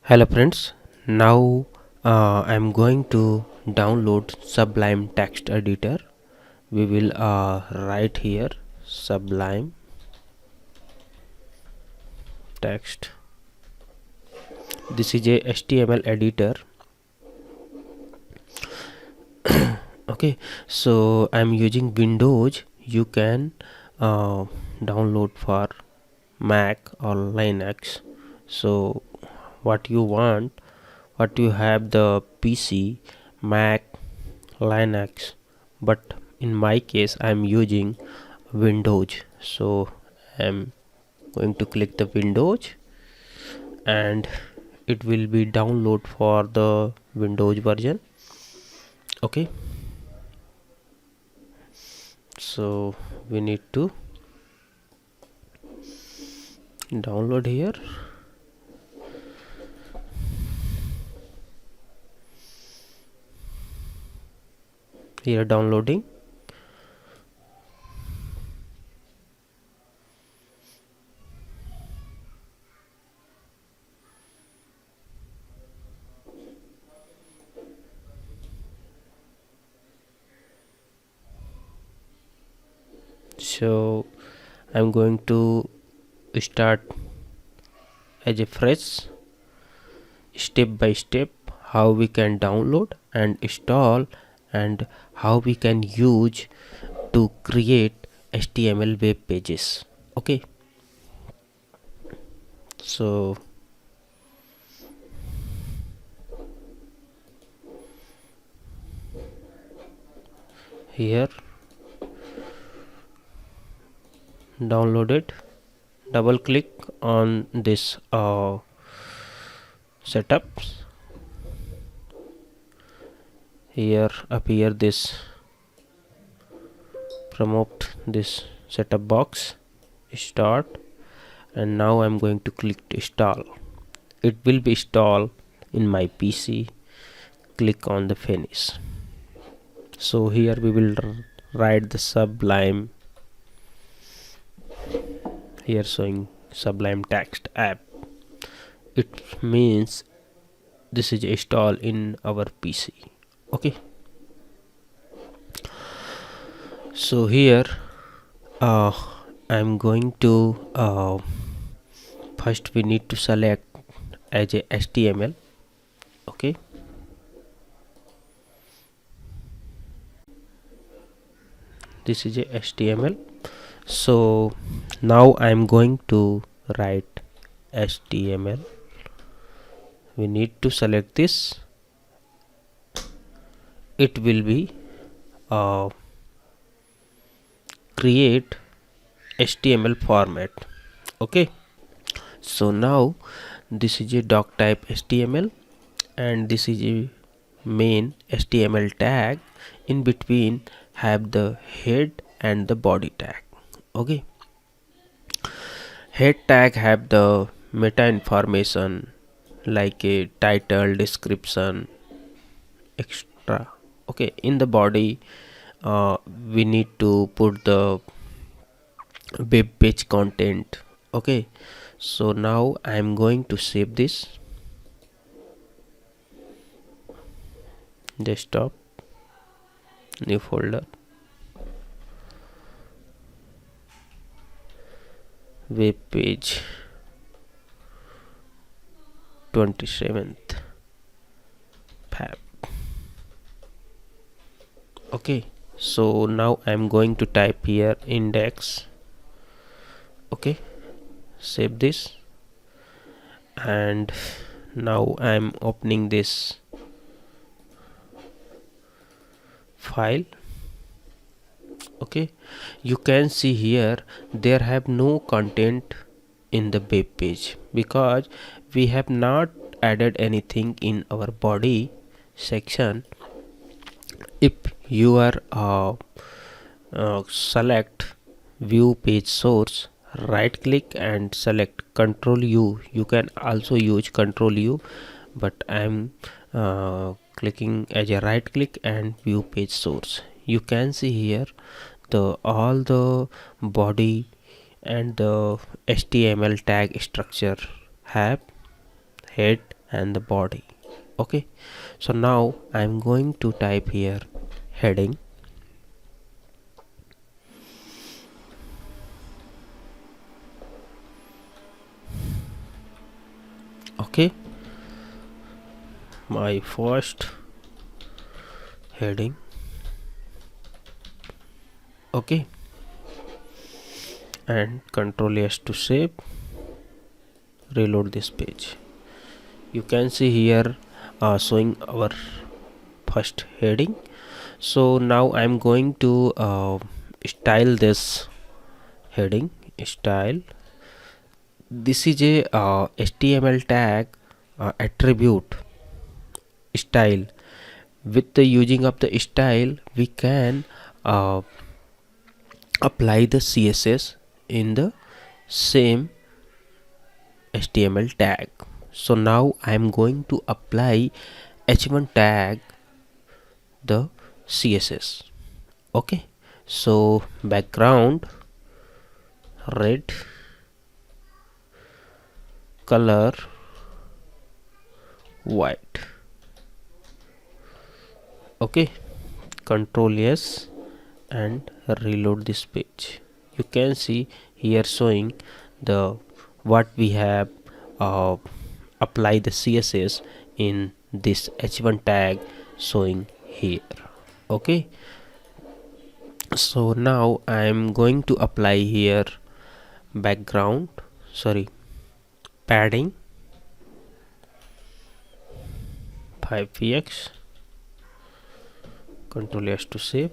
Hello friends, now I'm going to download Sublime Text Editor. We will write here Sublime Text. This is a HTML editor. Okay, so I'm using Windows. You can download for Mac or Linux. So what you want, what you have the PC, Mac, Linux, but in my case I'm using Windows, so I'm going to click the Windows and it will be download for the Windows version. Okay, so we need to download here. Here downloading. So I'm going to start as a fresh, step by step how we can download and install and how we can use to create HTML web pages. Okay, so here download it, double click on this setups. Here appear this promote this setup box, start, and now I'm going to click install. It will be installed in my PC. Click on the finish. So here we will write the Sublime, here showing Sublime Text app. It means this is installed in our PC. Okay, so here I'm going to first we need to select as a HTML. Okay, this is a HTML. So now I'm going to write HTML. We need to select this. It will be create HTML format. Okay, so now this is a doc type HTML and this is a main HTML tag. In between have the head and the body tag. Okay, head tag have the meta information like a title, description, extra. Okay, in the body we need to put the web page content. Okay, so now I am going to save this, desktop, new folder, web page 27th Feb. Okay, so now I am going to type here index. Okay, save this, and now I am opening this file. Okay, you can see here there have no content in the web page because we have not added anything in our body section. If you are select view page source, right click and select Control U. You can also use Control U, but I am clicking as a right click and view page source. You can see here the all the body and the HTML tag structure have head and the body. Okay, so now I'm going to type here heading. Okay, my first heading. Okay, and Control S to save. Reload this page. You can see here showing our first heading. So now I'm going to style this heading. Style. This is a HTML tag attribute style. With the using of the style, we can uh, apply the CSS in the same HTML tag. So now I am going to apply h1 tag the CSS. Okay, so background red, color white. Okay, Control S and reload this page. You can see here showing the what we have uh, apply the CSS in this h1 tag showing here. Okay, so now I'm going to apply here background, sorry, padding 5px. Control S to save.